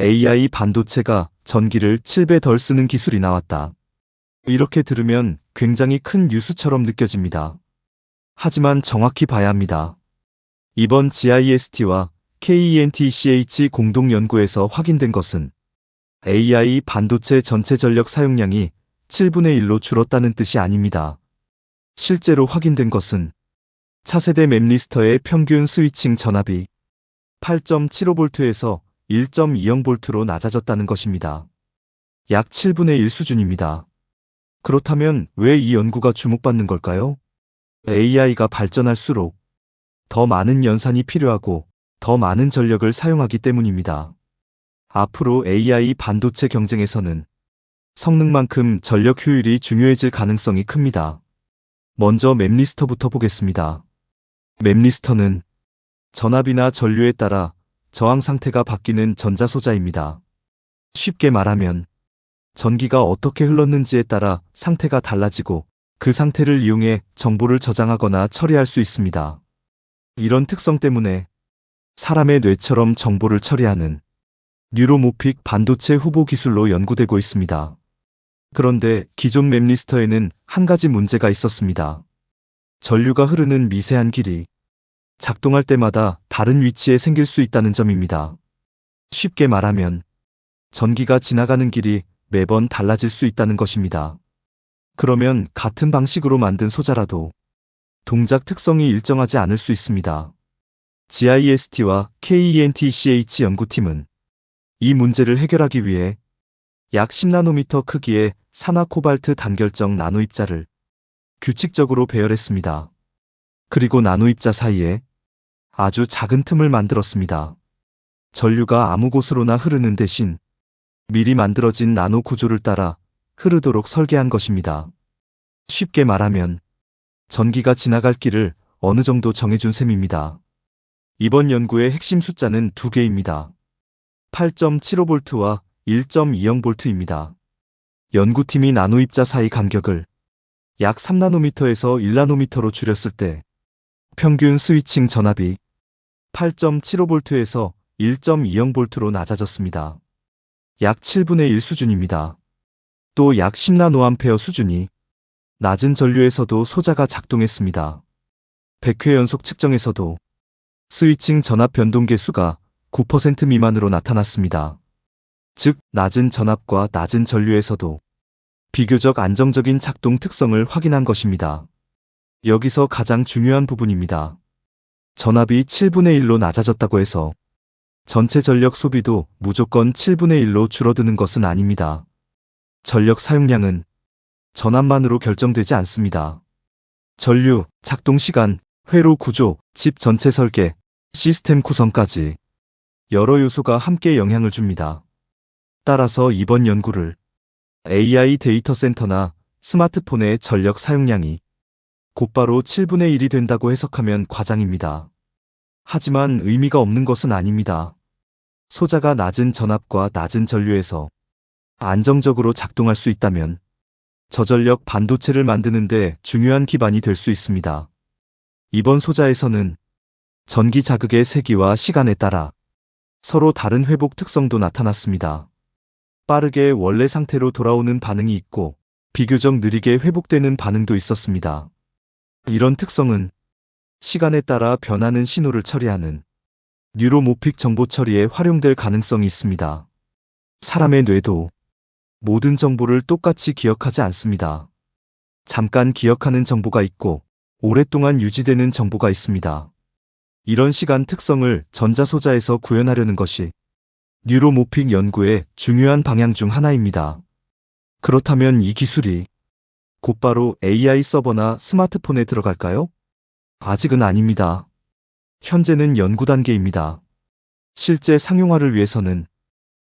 AI 반도체가 전기를 7배 덜 쓰는 기술이 나왔다. 이렇게 들으면 굉장히 큰 뉴스처럼 느껴집니다. 하지만 정확히 봐야 합니다. 이번 GIST와 KENTCH 공동 연구에서 확인된 것은 AI 반도체 전체 전력 사용량이 7분의 1로 줄었다는 뜻이 아닙니다. 실제로 확인된 것은 차세대 맵리스터의 평균 스위칭 전압이 8.75V에서 1.20V로 낮아졌다는 것입니다. 약 7분의 1 수준입니다. 그렇다면 왜 이 연구가 주목받는 걸까요? AI가 발전할수록 더 많은 연산이 필요하고 더 많은 전력을 사용하기 때문입니다. 앞으로 AI 반도체 경쟁에서는 성능만큼 전력 효율이 중요해질 가능성이 큽니다. 먼저 맵리스터부터 보겠습니다. 맵리스터는 전압이나 전류에 따라 저항 상태가 바뀌는 전자소자입니다. 쉽게 말하면 전기가 어떻게 흘렀는지에 따라 상태가 달라지고 그 상태를 이용해 정보를 저장하거나 처리할 수 있습니다. 이런 특성 때문에 사람의 뇌처럼 정보를 처리하는 뉴로모픽 반도체 후보 기술로 연구되고 있습니다. 그런데 기존 맵리스터에는 한 가지 문제가 있었습니다. 전류가 흐르는 미세한 길이 작동할 때마다 다른 위치에 생길 수 있다는 점입니다. 쉽게 말하면 전기가 지나가는 길이 매번 달라질 수 있다는 것입니다. 그러면 같은 방식으로 만든 소자라도 동작 특성이 일정하지 않을 수 있습니다. GIST와 KENTCH 연구팀은 이 문제를 해결하기 위해 약 10나노미터 크기의 산화 코발트 단결정 나노입자를 규칙적으로 배열했습니다. 그리고 나노입자 사이에 아주 작은 틈을 만들었습니다. 전류가 아무 곳으로나 흐르는 대신 미리 만들어진 나노 구조를 따라 흐르도록 설계한 것입니다. 쉽게 말하면 전기가 지나갈 길을 어느 정도 정해준 셈입니다. 이번 연구의 핵심 숫자는 두 개입니다. 8.75V와 1.20V입니다. 연구팀이 나노입자 사이 간격을 약 3나노미터에서 1나노미터로 줄였을 때 평균 스위칭 전압이 8.75V에서 1.20V로 낮아졌습니다. 약 7분의 1 수준입니다. 또 약 10나노암페어 수준이 낮은 전류에서도 소자가 작동했습니다. 100회 연속 측정에서도 스위칭 전압 변동 계수가 9% 미만으로 나타났습니다. 즉, 낮은 전압과 낮은 전류에서도 비교적 안정적인 작동 특성을 확인한 것입니다. 여기서 가장 중요한 부분입니다. 전압이 7분의 1로 낮아졌다고 해서 전체 전력 소비도 무조건 7분의 1로 줄어드는 것은 아닙니다. 전력 사용량은 전압만으로 결정되지 않습니다. 전류, 작동 시간, 회로 구조, 칩 전체 설계, 시스템 구성까지 여러 요소가 함께 영향을 줍니다. 따라서 이번 연구를 AI 데이터 센터나 스마트폰의 전력 사용량이 곧바로 7분의 1이 된다고 해석하면 과장입니다. 하지만 의미가 없는 것은 아닙니다. 소자가 낮은 전압과 낮은 전류에서 안정적으로 작동할 수 있다면 저전력 반도체를 만드는 데 중요한 기반이 될 수 있습니다. 이번 소자에서는 전기 자극의 세기와 시간에 따라 서로 다른 회복 특성도 나타났습니다. 빠르게 원래 상태로 돌아오는 반응이 있고 비교적 느리게 회복되는 반응도 있었습니다. 이런 특성은 시간에 따라 변하는 신호를 처리하는 뉴로모픽 정보 처리에 활용될 가능성이 있습니다. 사람의 뇌도 모든 정보를 똑같이 기억하지 않습니다. 잠깐 기억하는 정보가 있고 오랫동안 유지되는 정보가 있습니다. 이런 시간 특성을 전자소자에서 구현하려는 것이 뉴로모픽 연구의 중요한 방향 중 하나입니다. 그렇다면 이 기술이 곧바로 AI 서버나 스마트폰에 들어갈까요? 아직은 아닙니다. 현재는 연구 단계입니다. 실제 상용화를 위해서는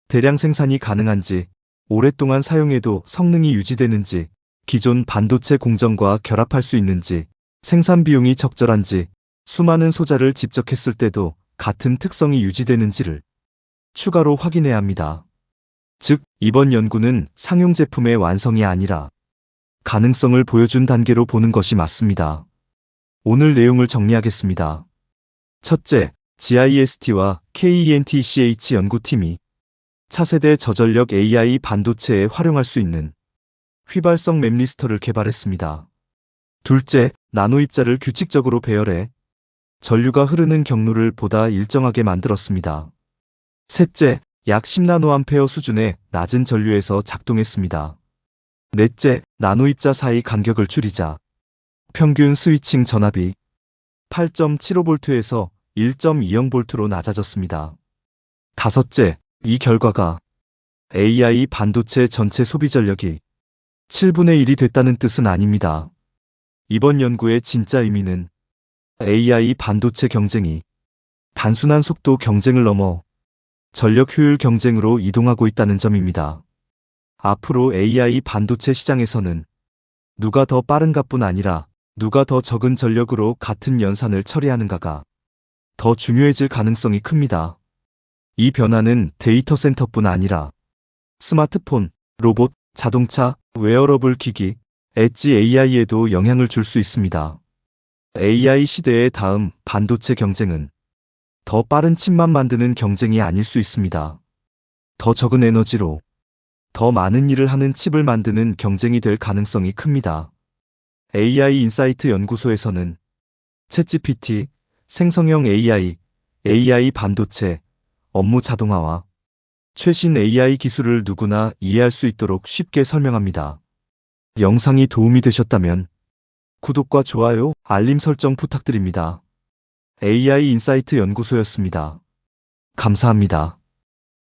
대량 생산이 가능한지, 오랫동안 사용해도 성능이 유지되는지, 기존 반도체 공정과 결합할 수 있는지, 생산 비용이 적절한지, 수많은 소자를 집적했을 때도 같은 특성이 유지되는지를 추가로 확인해야 합니다. 즉, 이번 연구는 상용 제품의 완성이 아니라 가능성을 보여준 단계로 보는 것이 맞습니다. 오늘 내용을 정리하겠습니다. 첫째, GIST와 KENTCH 연구팀이 차세대 저전력 AI 반도체에 활용할 수 있는 휘발성 맵리스터를 개발했습니다. 둘째, 나노 입자를 규칙적으로 배열해 전류가 흐르는 경로를 보다 일정하게 만들었습니다. 셋째, 약 10나노암페어 수준의 낮은 전류에서 작동했습니다. 넷째, 나노 입자 사이 간격을 줄이자 평균 스위칭 전압이 8.75V에서 1.20V로 낮아졌습니다. 다섯째, 이 결과가 AI 반도체 전체 소비 전력이 7분의 1이 됐다는 뜻은 아닙니다. 이번 연구의 진짜 의미는 AI 반도체 경쟁이 단순한 속도 경쟁을 넘어 전력 효율 경쟁으로 이동하고 있다는 점입니다. 앞으로 AI 반도체 시장에서는 누가 더 빠른가뿐 아니라 누가 더 적은 전력으로 같은 연산을 처리하는가가 더 중요해질 가능성이 큽니다. 이 변화는 데이터 센터뿐 아니라 스마트폰, 로봇, 자동차, 웨어러블 기기, 엣지 AI에도 영향을 줄 수 있습니다. AI 시대의 다음 반도체 경쟁은 더 빠른 칩만 만드는 경쟁이 아닐 수 있습니다. 더 적은 에너지로 더 많은 일을 하는 칩을 만드는 경쟁이 될 가능성이 큽니다. AI 인사이트 연구소에서는 챗GPT, 생성형 AI, AI 반도체, 업무 자동화와 최신 AI 기술을 누구나 이해할 수 있도록 쉽게 설명합니다. 영상이 도움이 되셨다면 구독과 좋아요, 알림 설정 부탁드립니다. AI 인사이트 연구소였습니다. 감사합니다.